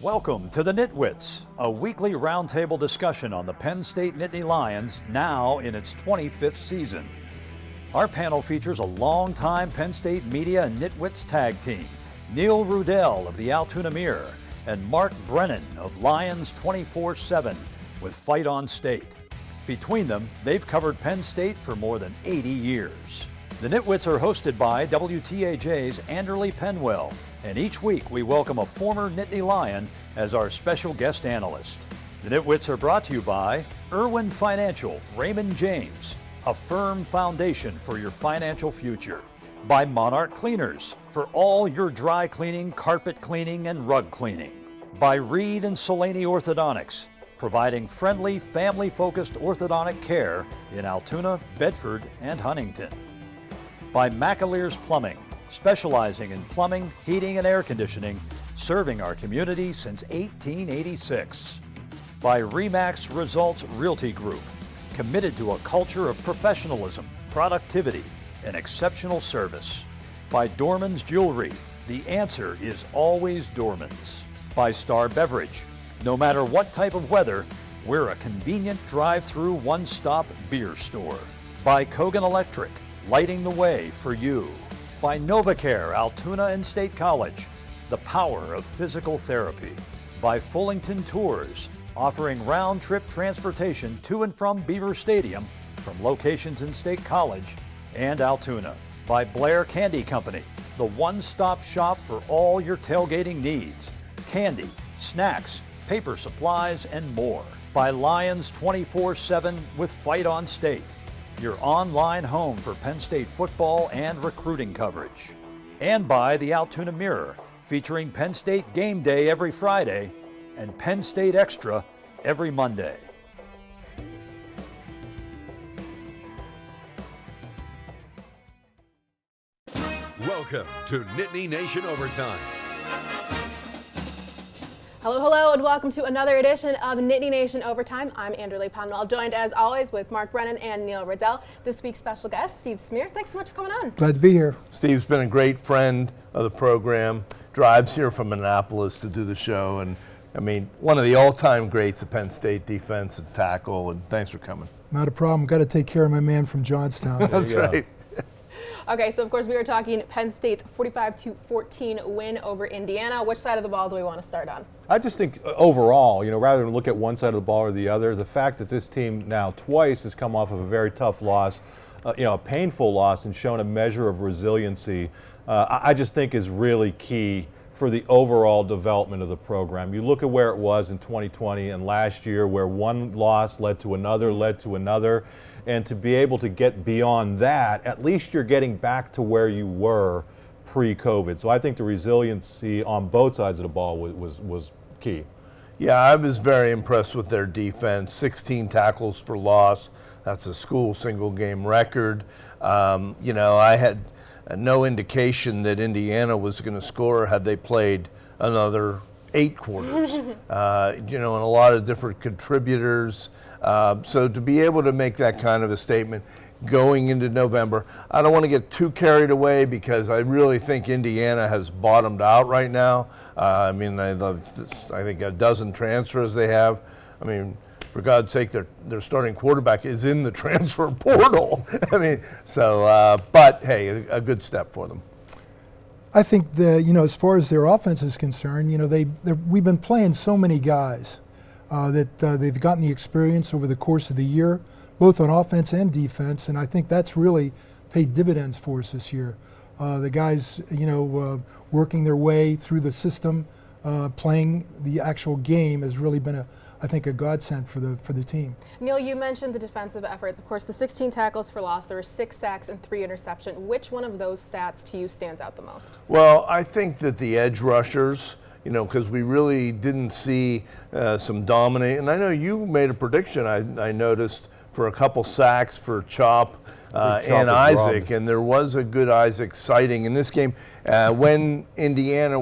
Welcome to the NitWits, a weekly roundtable discussion on the Penn State Nittany Lions, now in its 25th season. Our panel features a longtime Penn State media and NitWits tag team, Neil Rudell of the Altoona Mirror and Mark Brennan of Lions 24/7 with Fight on State. Between them, they've covered Penn State for more than 80 years. The NitWits are hosted by WTAJ's Anderly Penwell, and each week we welcome a former Nittany Lion as our special guest analyst. The NitWits are brought to you by Irwin Financial, Raymond James, a firm foundation for your financial future. By Monarch Cleaners, for all your dry cleaning, carpet cleaning, and rug cleaning. By Reed and Solani Orthodontics, providing friendly, family-focused orthodontic care in Altoona, Bedford, and Huntington. By McAleer's Plumbing, specializing in plumbing, heating, and air conditioning, serving our community since 1886. By Remax Results Realty Group, committed to a culture of professionalism, productivity, and exceptional service. By Dorman's Jewelry, the answer is always Dorman's. By Star Beverage, no matter what type of weather, we're a convenient drive-through one-stop beer store. By Kogan Electric, lighting the way for you. By NovaCare, Altoona and State College, the power of physical therapy. By Fullington Tours, offering round-trip transportation to and from Beaver Stadium from locations in State College and Altoona. By Blair Candy Company, the one-stop shop for all your tailgating needs. Candy, snacks, paper supplies, and more. By Lions 24/7 with Fight on State, your online home for Penn State football and recruiting coverage. And by the Altoona Mirror, featuring Penn State Game Day every Friday and Penn State Extra every Monday. Welcome to Nittany Nation Overtime. Hello, and welcome to another edition of Nittany Nation Overtime. I'm Anderly Penwell, joined as always with Mark Brennan and Neil Riddell. This week's special guest, Steve Smear. Thanks so much for coming on. Glad to be here. Steve's been a great friend of the program, drives here from Annapolis to do the show, and I mean, one of the all-time greats of Penn State defensive tackle, and thanks for coming. Not a problem. Got to take care of my man from Johnstown. That's right. Okay, so of course we were talking Penn State's 45-14 win over Indiana. Which side of the ball do we want to start on? I just think overall, rather than look at one side of the ball or the other, the fact that this team now twice has come off of a very tough loss, a painful loss, and shown a measure of resiliency, I just think is really key for the overall development of the program. You look at where it was in 2020 and last year, where one loss led to another, and to be able to get beyond that, at least you're getting back to where you were pre-COVID. So I think the resiliency on both sides of the ball was key. Yeah, I was very impressed with their defense. 16 tackles for loss. That's a school single game record. I had no indication that Indiana was going to score had they played another 8 quarters. And a lot of different contributors. So to be able to make that kind of a statement going into November, I don't want to get too carried away because I really think Indiana has bottomed out right now. I think a dozen transfers they have. I mean, for God's sake, their starting quarterback is in the transfer portal. But hey, a good step for them. I think as far as their offense is concerned, we've been playing so many guys that they've gotten the experience over the course of the year, both on offense and defense, and I think that's really paid dividends for us this year. The guys, working their way through the system, playing the actual game has really been I think a godsend for the team. Neil, you mentioned the defensive effort. Of course, the 16 tackles for loss, there were 6 sacks and 3 interceptions. Which one of those stats to you stands out the most? Well, I think that the edge rushers, because we really didn't see some dominate. And I know you made a prediction, I noticed, for a couple sacks for Chop and Isaac, and there was a good Isaac sighting in this game when Indiana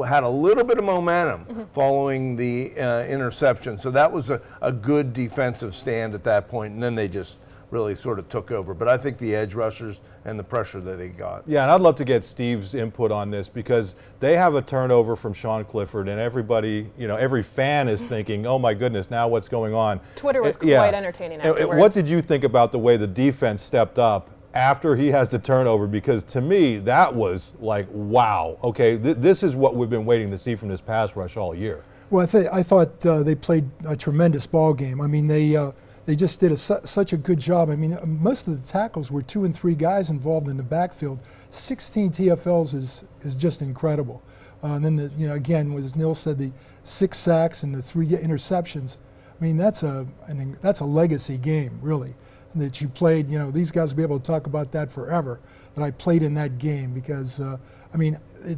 had a little bit of momentum following the interception. So that was a good defensive stand at that point, and then they just really sort of took over. But I think the edge rushers and the pressure that they got. Yeah, and I'd love to get Steve's input on this because they have a turnover from Sean Clifford, and everybody, every fan is thinking, oh my goodness, now what's going on? Twitter was quite entertaining afterwards. What did you think about the way the defense stepped up after he has the turnover? Because to me, that was like, wow, okay, this is what we've been waiting to see from this pass rush all year. Well, I thought they played a tremendous ball game. I mean, they just did such a good job. I mean, most of the tackles were 2 and 3 guys involved in the backfield. 16 TFLs is just incredible. And then again, as Neil said, the 6 sacks and the 3 interceptions. I mean, that's a legacy game, really, that you played. These guys will be able to talk about that forever. That I played in that game because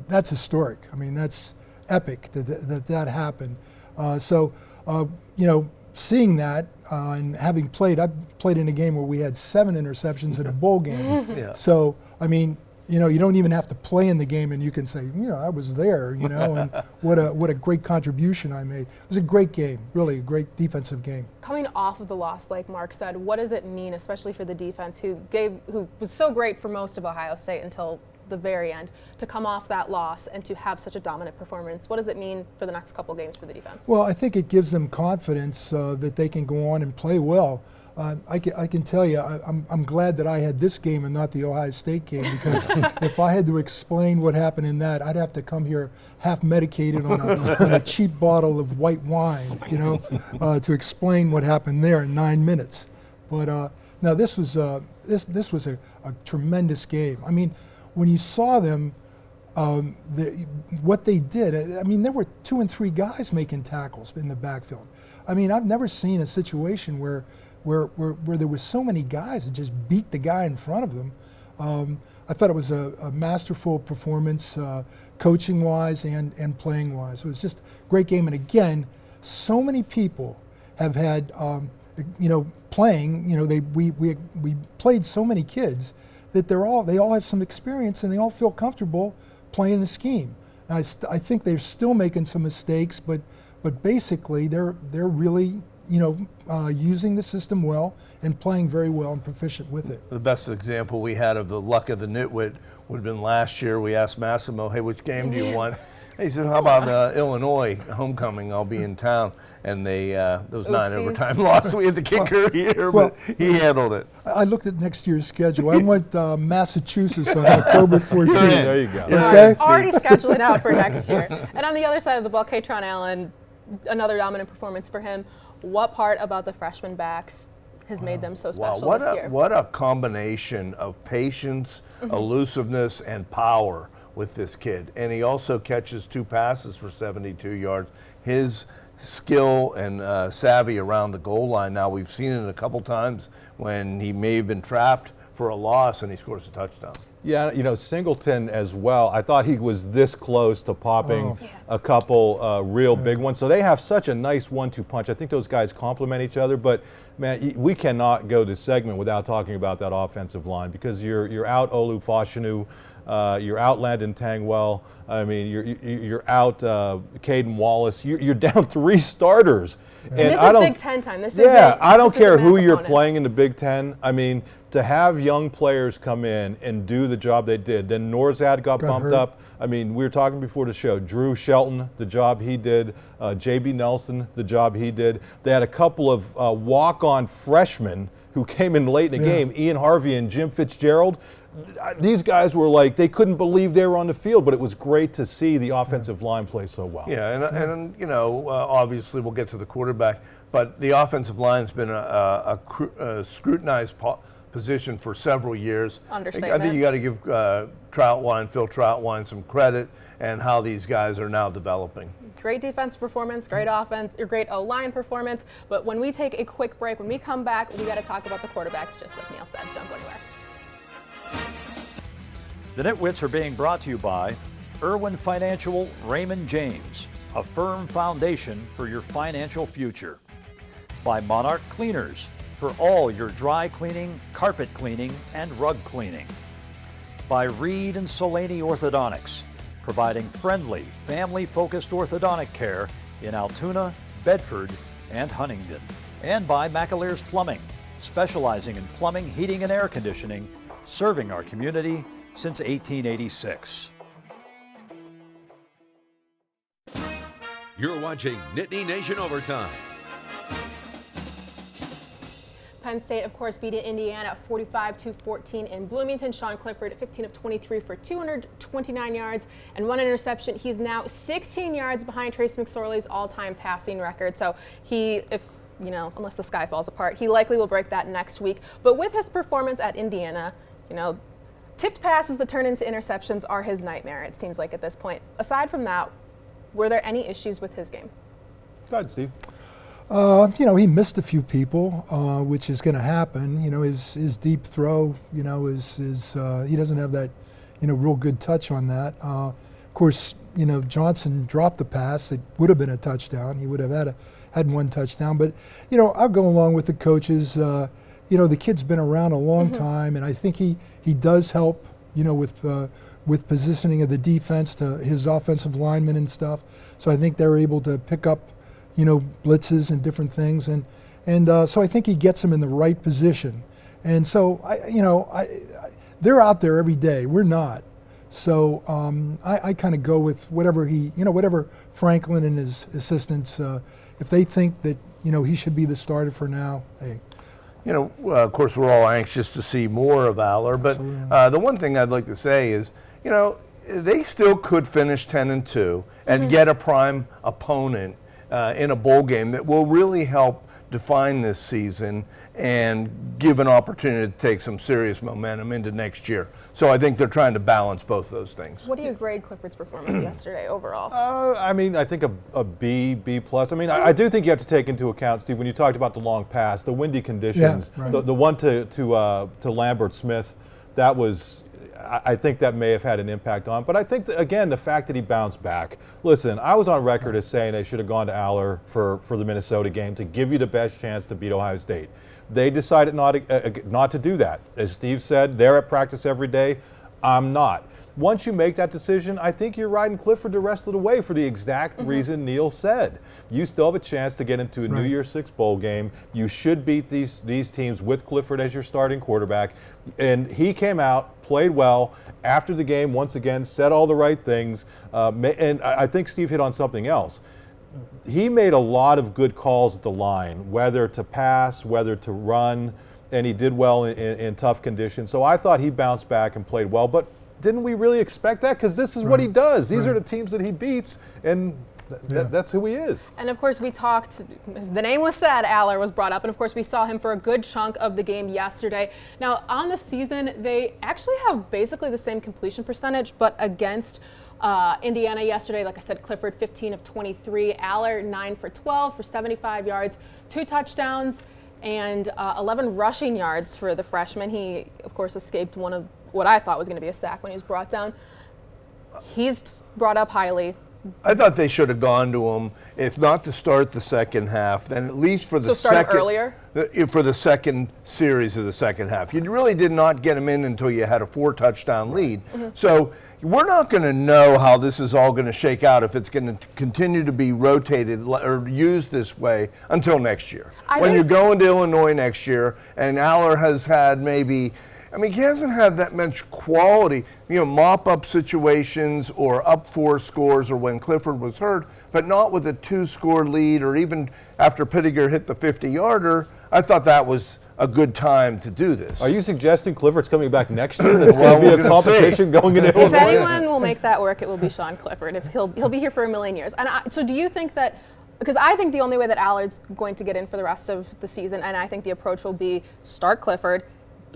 that's historic. I mean, that's epic that happened. Seeing that and having played, I played in a game where we had 7 interceptions in a bowl game. Yeah. So, I mean, you don't even have to play in the game and you can say, I was there, and what a great contribution I made. It was a great game, really a great defensive game. Coming off of the loss, like Mark said, what does it mean, especially for the defense who was so great for most of Ohio State until the very end, to come off that loss and to have such a dominant performance? What does it mean for the next couple games for the defense? Well, I think it gives them confidence that they can go on and play well. I can tell you, I'm glad that I had this game and not the Ohio State game, because if I had to explain what happened in that, I'd have to come here half medicated on a cheap bottle of white wine, to explain what happened there in 9 minutes. But no, this was a tremendous game. I mean, when you saw them, what they did, I mean, there were 2 and 3 guys making tackles in the backfield. I mean, I've never seen a situation where there was so many guys that just beat the guy in front of them. I thought it was a masterful performance, coaching-wise and playing-wise. It was just a great game. And again, so many people have had, playing. We played so many kids that they all have some experience and they all feel comfortable playing the scheme. I think they're still making some mistakes, but basically they're really using the system well and playing very well and proficient with it. The best example we had of the luck of the nitwit would have been last year. We asked Massimo, hey, which game do you want? He said, how about Illinois homecoming? I'll be in town. And those 9 overtime loss, we had the kicker here, but he handled it. I looked at next year's schedule. I went Massachusetts on October 14th. There you go. Okay? Already scheduling out for next year. And on the other side of the ball, Katron Allen, another dominant performance for him. What part about the freshman backs has made them so special this year? What a combination of patience, elusiveness, and power with this kid. And he also catches 2 passes for 72 yards. His skill and savvy around the goal line, now we've seen it a couple times when he may have been trapped for a loss and he scores a touchdown. Yeah, Singleton as well. I thought he was this close to popping a couple real big ones. So they have such a nice 1-2 punch. I think those guys complement each other. But, man, we cannot go this segment without talking about that offensive line, because you're out Olu Fashanu, you're out Landon Tangwell. I mean, you're out Caden Wallace. You're down 3 starters. And this is Big Ten time. This is I don't care who you're playing in the Big Ten. I mean, to have young players come in and do the job they did. Then Norzad got bumped up. I mean, we were talking before the show. Drew Shelton, the job he did. J.B. Nelson, the job he did. They had a couple of walk-on freshmen who came in late in the game, Ian Harvey and Jim Fitzgerald. These guys were like, they couldn't believe they were on the field, but it was great to see the offensive line play so well. Yeah, and obviously we'll get to the quarterback, but the offensive line's been a scrutinized position for several years. Understatement. I think you got to give Phil Troutwine some credit and how these guys are now developing. Great defense performance, great offense, or great O-line performance. But when we take a quick break, when we come back, we got to talk about the quarterbacks, just like Neil said. Don't go anywhere. The Nitwits are being brought to you by Irwin Financial Raymond James, a firm foundation for your financial future. By Monarch Cleaners, for all your dry cleaning, carpet cleaning, and rug cleaning. By Reed and Solani Orthodontics, providing friendly, family-focused orthodontic care in Altoona, Bedford, and Huntingdon. And by McAlear's Plumbing, specializing in plumbing, heating, and air conditioning, serving our community since 1886. You're watching Nittany Nation Overtime. Penn State, of course, beating Indiana 45-14 in Bloomington. Sean Clifford, 15 of 23 for 229 yards and 1 interception. He's now 16 yards behind Trace McSorley's all-time passing record. So unless the sky falls apart, he likely will break that next week. But with his performance at Indiana, tipped passes that turn into interceptions are his nightmare, it seems like at this point. Aside from that, were there any issues with his game? Go ahead, Steve. He missed a few people, which is going to happen. His deep throw, he doesn't have that, real good touch on that. Of course, Johnson dropped the pass. It would have been a touchdown. He would have had one touchdown. But, I'll go along with the coaches. The kid's been around a long time, and I think he does help, with positioning of the defense to his offensive linemen and stuff. So I think they're able to pick up blitzes and different things, and so I think he gets them in the right position. And so they're out there every day. We're not. So I kind of go with whatever Franklin and his assistants, if they think that he should be the starter for now. Hey. Of course, we're all anxious to see more of Aller, but the one thing I'd like to say is, they still could finish 10-2 and get a prime opponent in a bowl game that will really help define this season and give an opportunity to take some serious momentum into next year. So I think they're trying to balance both those things. What do you grade Clifford's performance yesterday overall? I think a B plus. I do think you have to take into account, Steve, when you talked about the long pass, the windy conditions, yeah, right. the one to Lambert Smith, that was, I think that may have had an impact on. But I think, again, the fact that he bounced back. Listen, I was on record as saying they should have gone to Aller for the Minnesota game to give you the best chance to beat Ohio State. They decided not to do that. As Steve said, they're at practice every day. I'm not. Once you make that decision, I think you're riding Clifford the rest of the way for the exact reason Neil said. You still have a chance to get into a New Year's Six bowl game. You should beat these teams with Clifford as your starting quarterback. And he came out, played well after the game, once again, said all the right things. And I think Steve hit on something else. He made a lot of good calls at the line, whether to pass, whether to run, and he did well in tough conditions. So I thought he bounced back and played well. But didn't we really expect that? Because this is what he does. These are the teams that he beats, and that's who he is. And of course, we talked, as the name was said, Aller was brought up, and of course we saw him for a good chunk of the game yesterday. Now, on the season, they actually have basically the same completion percentage, but against Indiana yesterday, like I said, Clifford 15 of 23, Aller 9 for 12 for 75 yards, 2 touchdowns, and 11 rushing yards for the freshman. He, of course, escaped one of what I thought was going to be a sack when he was brought down. He's brought up highly. I thought they should have gone to him, if not to start the second half, then at least for the second earlier? For the second series of the second half. You really did not get him in until you had a 4-touchdown lead. So we're not going to know how this is all going to shake out, if it's going to continue to be rotated or used this way until next year. When you're going to Illinois next year, and Aller has had maybe, he hasn't had that much quality, mop-up situations or up 4 scores, or when Clifford was hurt, but not with a 2-score lead, or even after Pittiger hit the 50-yarder. I thought that was a good time to do this. Are you suggesting Clifford's coming back next year? There's going to be a competition going into Illinois? If anyone will make that work, it will be Sean Clifford. If he'll be here for a million years. And so do you think that, because I think the only way that Allard's going to get in for the rest of the season, and I think the approach will be start Clifford,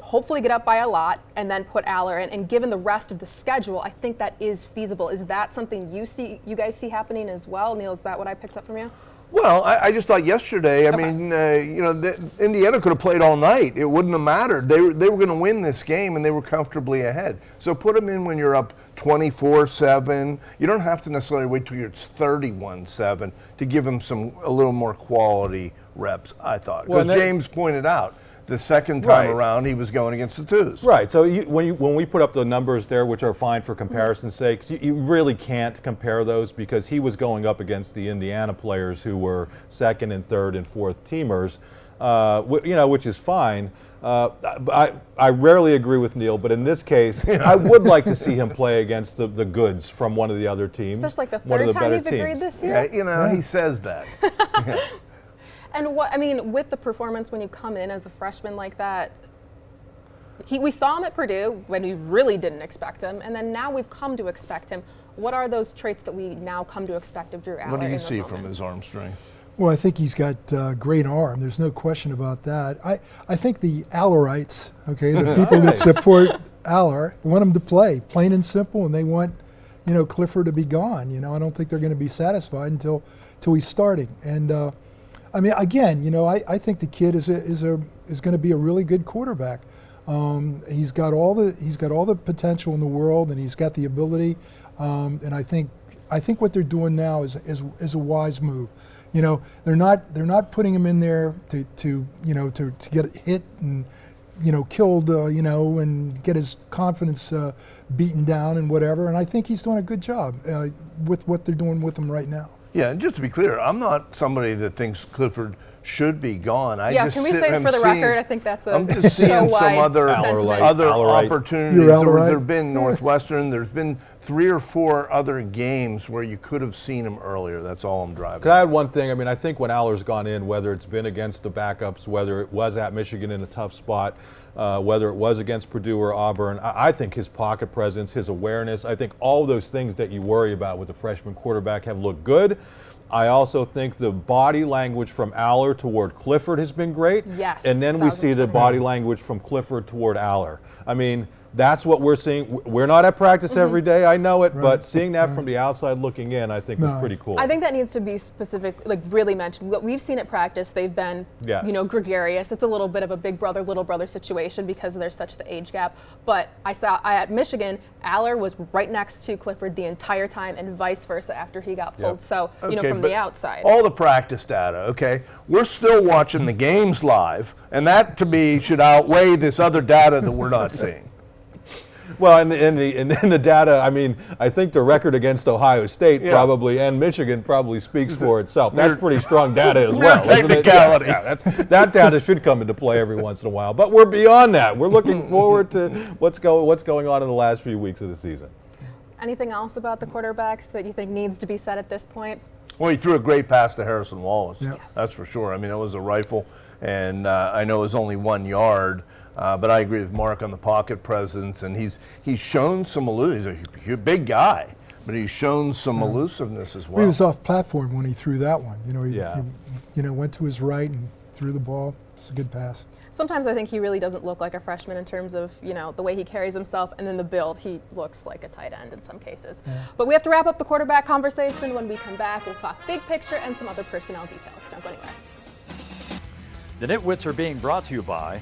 hopefully get up by a lot, and then put Aller in. And given the rest of the schedule, I think that is feasible. Is that something you guys see happening as well? Neil, is that what I picked up from you? Well, I just thought yesterday, Indiana could have played all night. It wouldn't have mattered. They were going to win this game, and they were comfortably ahead. So put them in when you're up 24-7. You don't have to necessarily wait till it's 31-7 to give them a little more quality reps, I thought. Because James pointed out, the second time around, he was going against the 2s. Right. So when we put up the numbers there, which are fine for comparison's sakes, you really can't compare those, because he was going up against the Indiana players who were 2nd and 3rd and 4th teamers. which is fine. I rarely agree with Neil, but in this case, I would like to see him play against the goods from one of the other teams. Is this like the one of third the time better you've agreed teams. this year? Yeah, he says that. Yeah. And with the performance when you come in as a freshman like that, we saw him at Purdue when we really didn't expect him, and then now we've come to expect him. What are those traits that we now come to expect of Drew Aller? What do you in those see moments? from his arm strength? Well, I think he's got great arm. There's no question about that. I think the Allerites, okay, the people that support Aller, want him to play, plain and simple, and they want, Clifford to be gone. I don't think they're going to be satisfied until he's starting. And again, I think the kid is going to be a really good quarterback. He's got all the potential in the world, and he's got the ability. And I think what they're doing now is a wise move. They're not putting him in there to get hit and killed and get his confidence beaten down and whatever. And I think he's doing a good job with what they're doing with him right now. Yeah, and just to be clear, I'm not somebody that thinks Clifford should be gone. Can we say for the record? I think that's I'm just seeing some other opportunities. There have been Northwestern. There's been 3 or 4 other games where you could have seen him earlier. That's all I'm driving. Could I add one thing? I think when Aller's gone in, whether it's been against the backups, whether it was at Michigan in a tough spot, whether it was against Purdue or Auburn, I think his pocket presence, his awareness, I think all those things that you worry about with a freshman quarterback have looked good. I also think the body language from Aller toward Clifford has been great. Yes. And then we see the body language from Clifford toward Aller. That's what we're seeing. We're not at practice every day, I know it, but seeing that from the outside looking in, I think is pretty cool. I think that needs to be specific, really mentioned. What we've seen at practice, they've been, gregarious. It's a little bit of a big brother, little brother situation because there's such the age gap. But at Michigan, Aller was right next to Clifford the entire time and vice versa after he got pulled. Yep. So, from the outside. All the practice data, okay? We're still watching the games live, and that to me should outweigh this other data that we're not seeing. Well, in the data, I think the record against Ohio State probably and Michigan probably speaks for itself. That's pretty strong data as well. Technicality. That data should come into play every once in a while. But we're beyond that. We're looking forward to what's going on in the last few weeks of the season. Anything else about the quarterbacks that you think needs to be said at this point? Well, he threw a great pass to Harrison Wallace. Yep. Yes. That's for sure. It was a rifle, and I know it was only 1 yard. But I agree with Mark on the pocket presence, and he's shown some elusiveness. He's a big guy, but he's shown some elusiveness as well. He was off platform when he threw that one. He went to his right and threw the ball. It's a good pass. Sometimes I think he really doesn't look like a freshman in terms of, the way he carries himself, and then the build. He looks like a tight end in some cases. Yeah. But we have to wrap up the quarterback conversation. When we come back, we'll talk big picture and some other personnel details. Don't go anywhere. The NitWits are being brought to you by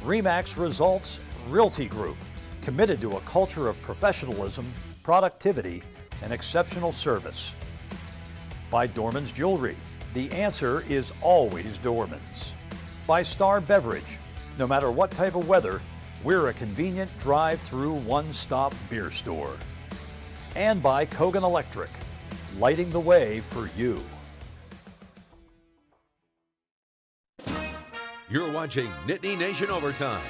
RE/MAX Results Realty Group, committed to a culture of professionalism, productivity, and exceptional service. By Dorman's Jewelry, the answer is always Dorman's. By Star Beverage, no matter what type of weather, we're a convenient drive-through one-stop beer store. And by Kogan Electric, lighting the way for you. You're watching Nittany Nation Overtime.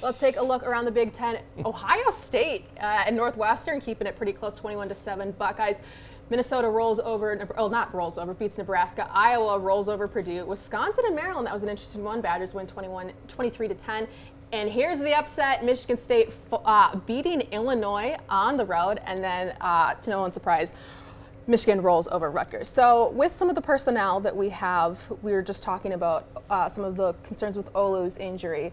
Let's take a look around the Big Ten. Ohio State and Northwestern keeping it pretty close, 21-7. Buckeyes. Minnesota beats Nebraska. Iowa rolls over Purdue. Wisconsin and Maryland, that was an interesting one. Badgers win 23-10. And here's the upset, Michigan State beating Illinois on the road. And then, to no one's surprise, Michigan rolls over Rutgers. So with some of the personnel that we have, we were just talking about some of the concerns with Olu's injury.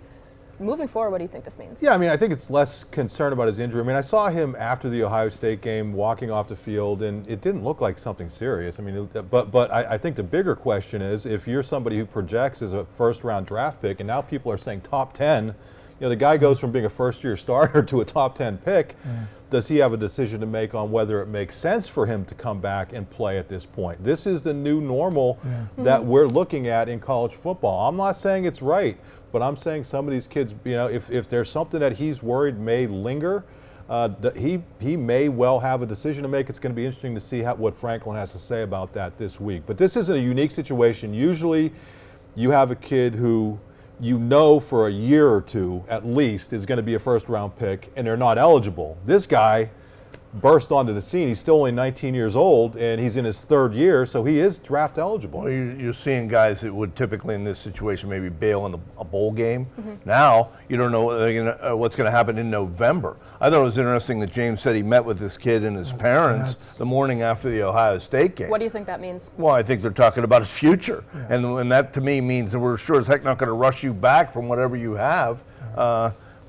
Moving forward, what do you think this means? Yeah, I think it's less concern about his injury. I saw him after the Ohio State game walking off the field, and it didn't look like something serious. But I think the bigger question is, if you're somebody who projects as a first-round draft pick, and now people are saying top 10, the guy goes from being a first-year starter to a top 10 pick. Does he have a decision to make on whether it makes sense for him to come back and play at this point? This is the new normal that we're looking at in college football. I'm not saying it's right, but I'm saying some of these kids, if there's something that he's worried may linger, he may well have a decision to make. It's going to be interesting to see what Franklin has to say about that this week. But this isn't a unique situation. Usually you have a kid who you know for a year or two at least is going to be a first-round pick, and they're not eligible. This guy burst onto the scene. He's still only 19 years old, and he's in his third year, so he is draft eligible. Well, you're seeing guys that would typically in this situation maybe bail in a bowl game. Now you don't know what's going to happen in November. I thought it was interesting that James said he met with this kid and his parents the morning after the Ohio State game. What do you think that means? Well, I think they're talking about his future, and that to me means that we're sure as heck not going to rush you back from whatever you have.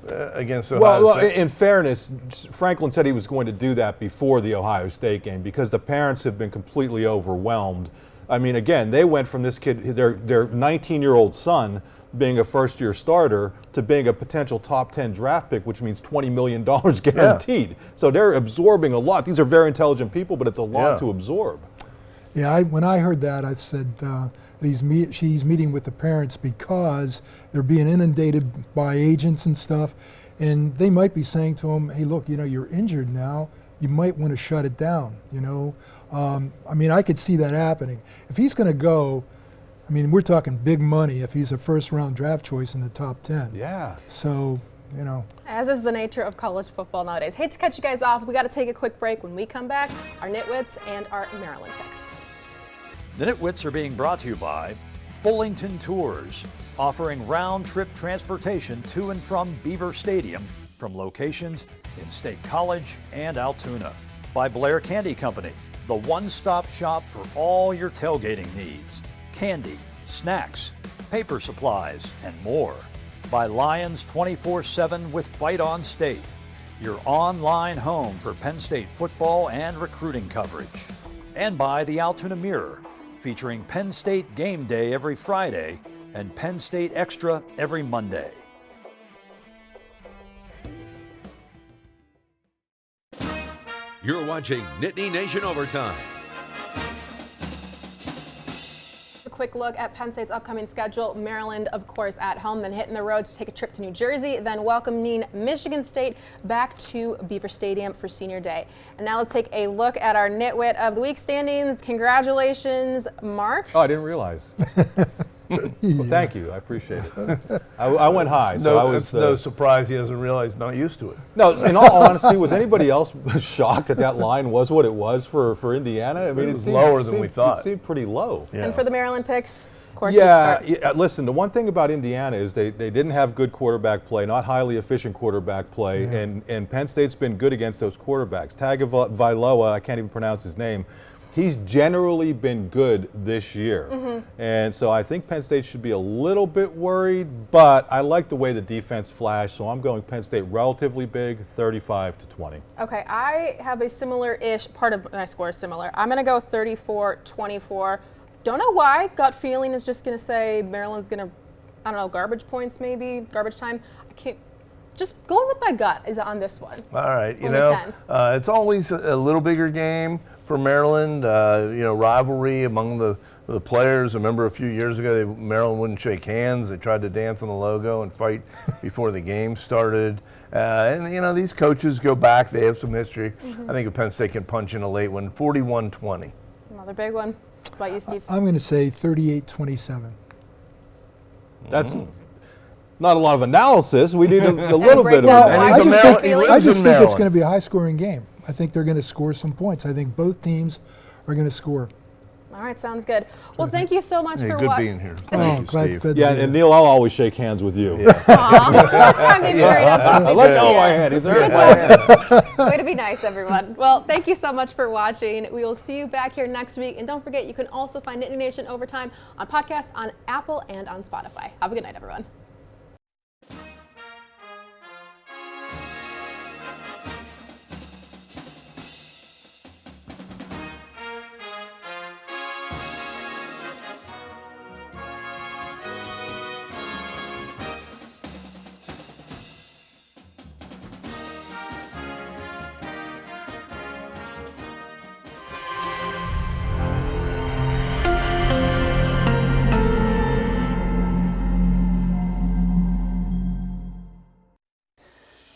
Against Ohio State. In fairness, Franklin said he was going to do that before the Ohio State game because the parents have been completely overwhelmed. I mean, again, they went from this kid, their 19-year-old son, being a first-year starter to being a potential top 10 draft pick, which means $20 million guaranteed. Yeah. So they're absorbing a lot. These are very intelligent people, but it's a lot to absorb. Yeah, when I heard that, I said she's meeting with the parents because they're being inundated by agents and stuff, and they might be saying to him, hey, look, you're injured now. You might want to shut it down, I mean, I could see that happening. If he's going to go, I mean, we're talking big money if he's a first-round draft choice in the top 10. Yeah. So, As is the nature of college football nowadays. Hate to cut you guys off. We got to take a quick break. When we come back, our NitWits and our Maryland picks. The NitWits are being brought to you by Fullington Tours, offering round-trip transportation to and from Beaver Stadium from locations in State College and Altoona. By Blair Candy Company, the one-stop shop for all your tailgating needs. Candy, snacks, paper supplies, and more. By Lions 24/7 with Fight on State, your online home for Penn State football and recruiting coverage. And by the Altoona Mirror, featuring Penn State Game Day every Friday and Penn State Extra every Monday. You're watching Nittany Nation Overtime. A quick look at Penn State's upcoming schedule. Maryland, of course, at home, then hitting the road to take a trip to New Jersey, then welcoming Michigan State back to Beaver Stadium for Senior Day. And now let's take a look at our Nitwit of the Week standings. Congratulations, Mark. Oh, I didn't realize. Well, thank you. I appreciate it. I went high. It's no surprise he hasn't realized, not used to it. No, in all honesty, was anybody else shocked that line was what it was for Indiana? I mean, it was lower than we thought. It seemed pretty low. Yeah. And for the Maryland picks, of course, listen, the one thing about Indiana is they didn't have good quarterback play, not highly efficient quarterback play, and Penn State's been good against those quarterbacks. Tagovailoa, I can't even pronounce his name. He's generally been good this year. And so I think Penn State should be a little bit worried, but I like the way the defense flashed, so I'm going Penn State relatively big, 35-20. Okay, I have a similar-ish, part of my score is similar. I'm going to go 34-24. Don't know why. Gut feeling is just going to say Maryland's going to, I don't know, garbage points maybe, garbage time. I can't. Just going with my gut is on this one. All right, it's always a little bigger game for Maryland. Rivalry among the players. I remember a few years ago, Maryland wouldn't shake hands. They tried to dance on the logo and fight before the game started. And these coaches go back. They have some history. I think if Penn State can punch in a late one, 41-20. Another big one. What about you, Steve? I'm going to say 38-27. That's not a lot of analysis. We need a little bit of analysis. I just think it's going to be a high-scoring game. I think they're going to score some points. I think both teams are going to score. All right, sounds good. Well, thank you so much for watching. Good being here. Glad yeah, and Neil, I'll always shake hands with you. Yeah. Last time gave you great answers. Let go of my hand. He's Good job. Way to be nice, everyone. Well, thank you so much for watching. We will see you back here next week. And don't forget, you can also find Nittany Nation Overtime on podcast, on Apple, and on Spotify. Have a good night, everyone.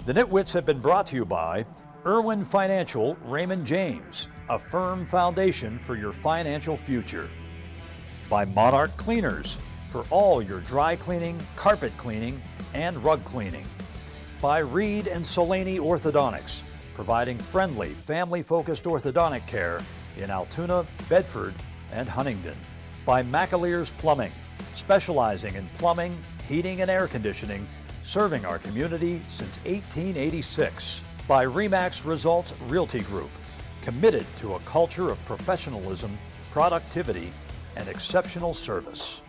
The Nitwits have been brought to you by Irwin Financial Raymond James, a firm foundation for your financial future. By Monarch Cleaners, for all your dry cleaning, carpet cleaning, and rug cleaning. By Reed and Solani Orthodontics, providing friendly, family-focused orthodontic care in Altoona, Bedford, and Huntingdon. By McAleer's Plumbing, specializing in plumbing, heating, and air conditioning, serving our community since 1886. By RE/MAX Results Realty Group, committed to a culture of professionalism, productivity, and exceptional service.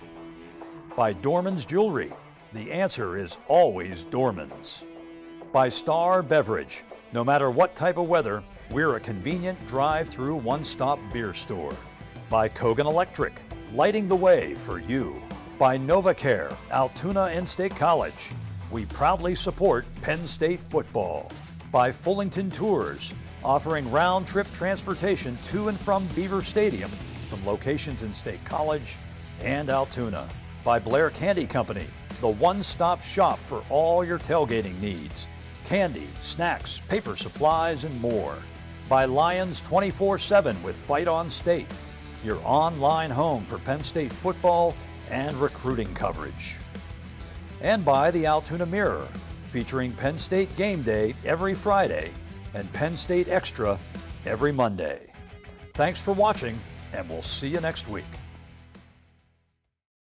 By Dorman's Jewelry, the answer is always Dorman's. By Star Beverage, no matter what type of weather, we're a convenient drive-through one-stop beer store. By Kogan Electric, lighting the way for you. By NovaCare, Altoona and State College, we proudly support Penn State football. By Fullington Tours, offering round-trip transportation to and from Beaver Stadium from locations in State College and Altoona. By Blair Candy Company, the one-stop shop for all your tailgating needs. Candy, snacks, paper supplies, and more. By Lions 24/7 with Fight on State, your online home for Penn State football and recruiting coverage. And by the Altoona Mirror, featuring Penn State Game Day every Friday and Penn State Extra every Monday. Thanks for watching, and we'll see you next week.